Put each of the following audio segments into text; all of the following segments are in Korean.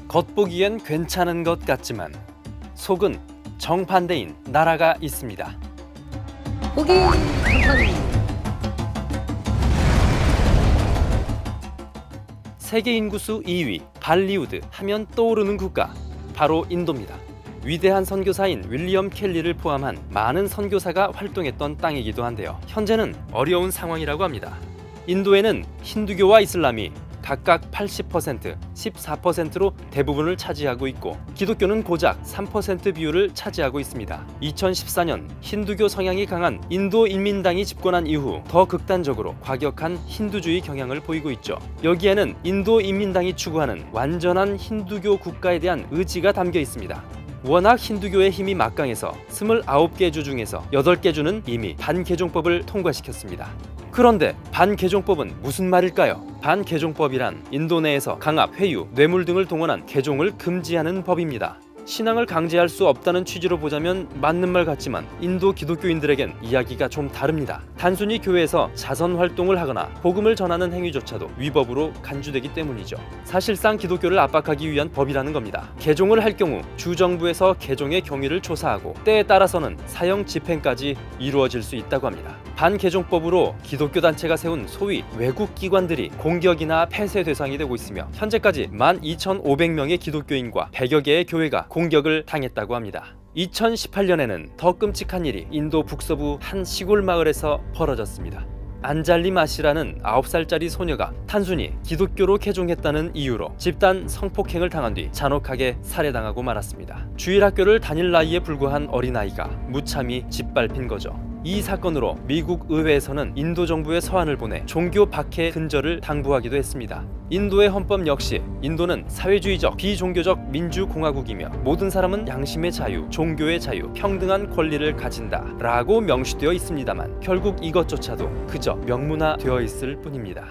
겉보기엔 괜찮은 것 같지만 속은 정반대인 나라가 있습니다. 보기 탐탐. 세계 인구수 2위 발리우드 하면 떠오르는 국가 바로 인도입니다. 위대한 선교사인 윌리엄 켈리를 포함한 많은 선교사가 활동했던 땅이기도 한데요. 현재는 어려운 상황이라고 합니다. 인도에는 힌두교와 이슬람이 각각 80%, 14%로 대부분을 차지하고 있고 기독교는 고작 3% 비율을 차지하고 있습니다. 2014년 힌두교 성향이 강한 인도 인민당이 집권한 이후 더 극단적으로 과격한 힌두주의 경향을 보이고 있죠. 여기에는 인도 인민당이 추구하는 완전한 힌두교 국가에 대한 의지가 담겨 있습니다. 워낙 힌두교의 힘이 막강해서 29개 주 중에서 8개 주는 이미 반개종법을 통과시켰습니다. 그런데 반개종법은 무슨 말일까요? 반개종법이란 인도 내에서 강압, 회유, 뇌물 등을 동원한 개종을 금지하는 법입니다. 신앙을 강제할 수 없다는 취지로 보자면 맞는 말 같지만 인도 기독교인들에겐 이야기가 좀 다릅니다. 단순히 교회에서 자선 활동을 하거나 복음을 전하는 행위조차도 위법으로 간주되기 때문이죠. 사실상 기독교를 압박하기 위한 법이라는 겁니다. 개종을 할 경우 주정부에서 개종의 경위를 조사하고 때에 따라서는 사형 집행까지 이루어질 수 있다고 합니다. 반개종법으로 기독교 단체가 세운 소위 외국 기관들이 공격이나 폐쇄 대상이 되고 있으며 현재까지 12,500명의 기독교인과 100여 개의 교회가 공격을 당했다고 합니다. 2018년에는 더 끔찍한 일이 인도 북서부 한 시골 마을에서 벌어졌습니다. 안잘리 마시라는 9살짜리 소녀가 단순히 기독교로 개종했다는 이유로 집단 성폭행을 당한 뒤 잔혹하게 살해당하고 말았습니다. 주일학교를 다닐 나이에 불과한 어린아이가 무참히 짓밟힌 거죠. 이 사건으로 미국 의회에서는 인도 정부에 서한을 보내 종교 박해 근절을 당부하기도 했습니다. 인도의 헌법 역시 인도는 사회주의적 비종교적 민주공화국이며 모든 사람은 양심의 자유, 종교의 자유, 평등한 권리를 가진다 라고 명시되어 있습니다만 결국 이것조차도 그저 명문화되어 있을 뿐입니다.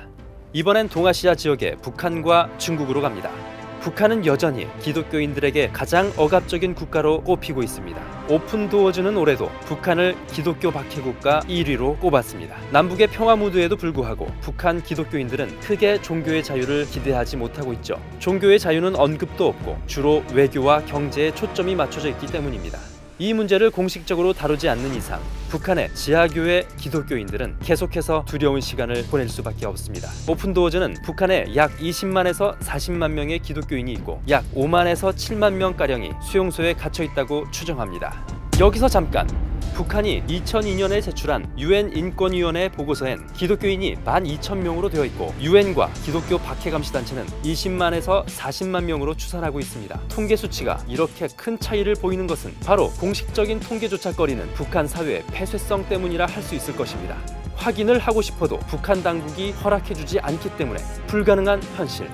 이번엔 동아시아 지역의 북한과 중국으로 갑니다. 북한은 여전히 기독교인들에게 가장 억압적인 국가로 꼽히고 있습니다. 오픈도어즈는 올해도 북한을 기독교 박해국가 1위로 꼽았습니다. 남북의 평화 무드에도 불구하고 북한 기독교인들은 크게 종교의 자유를 기대하지 못하고 있죠. 종교의 자유는 언급도 없고 주로 외교와 경제에 초점이 맞춰져 있기 때문입니다. 이 문제를 공식적으로 다루지 않는 이상 북한의 지하교회 기독교인들은 계속해서 두려운 시간을 보낼 수밖에 없습니다. 오픈도어즈는 북한에 약 20만에서 40만 명의 기독교인이 있고 약 5만에서 7만 명가량이 수용소에 갇혀 있다고 추정합니다. 여기서 잠깐! 북한이 2002년에 제출한 UN 인권위원회 보고서엔 기독교인이 12,000명으로 되어 있고 UN과 기독교 박해감시단체는 20만에서 40만 명으로 추산하고 있습니다. 통계 수치가 이렇게 큰 차이를 보이는 것은 바로 공식적인 통계조차 꺼리는 북한 사회의 폐쇄성 때문이라 할 수 있을 것입니다. 확인을 하고 싶어도 북한 당국이 허락해주지 않기 때문에 불가능한 현실.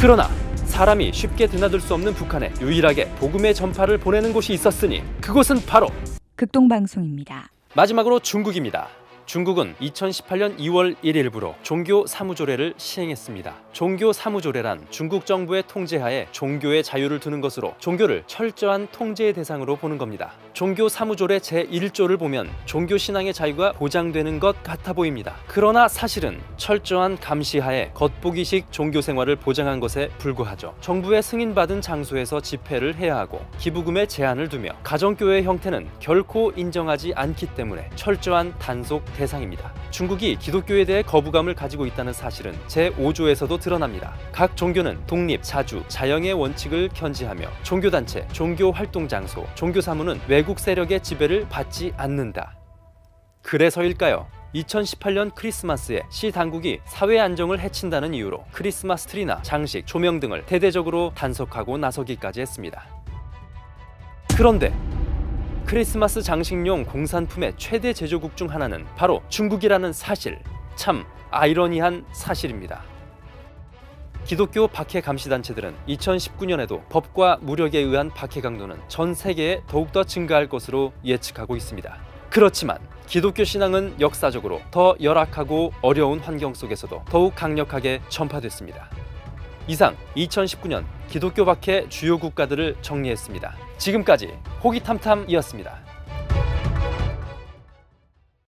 그러나 사람이 쉽게 드나들 수 없는 북한에 유일하게 복음의 전파를 보내는 곳이 있었으니 그곳은 바로 극동방송입니다. 마지막으로 중국입니다. 중국은 2018년 2월 1일부로 종교 사무조례를 시행했습니다. 종교 사무조례란 중국 정부의 통제하에 종교의 자유를 두는 것으로 종교를 철저한 통제의 대상으로 보는 겁니다. 종교 사무조례 제1조를 보면 종교 신앙의 자유가 보장되는 것 같아 보입니다. 그러나 사실은 철저한 감시하에 겉보기식 종교 생활을 보장한 것에 불과하죠. 정부의 승인받은 장소에서 집회를 해야 하고 기부금에 제한을 두며 가정교회 형태는 결코 인정하지 않기 때문에 철저한 단속 대상입니다. 중국이 기독교에 대해 거부감을 가지고 있다는 사실은 제5조에서도 드러납니다. 각 종교는 독립, 자주, 자영의 원칙을 견지하며 종교단체, 종교활동장소, 종교사무는 외국 세력의 지배를 받지 않는다. 그래서일까요? 2018년 크리스마스에 시 당국이 사회 안정을 해친다는 이유로 크리스마스 트리나 장식, 조명 등을 대대적으로 단속하고 나서기까지 했습니다. 그런데 크리스마스 장식용 공산품의 최대 제조국 중 하나는 바로 중국이라는 사실, 참 아이러니한 사실입니다. 기독교 박해 감시단체들은 2019년에도 법과 무력에 의한 박해 강도는 전 세계에 더욱더 증가할 것으로 예측하고 있습니다. 그렇지만 기독교 신앙은 역사적으로 더 열악하고 어려운 환경 속에서도 더욱 강력하게 전파됐습니다. 이상 2019년 기독교 박해 주요 국가들을 정리했습니다. 지금까지 호기탐탐이었습니다.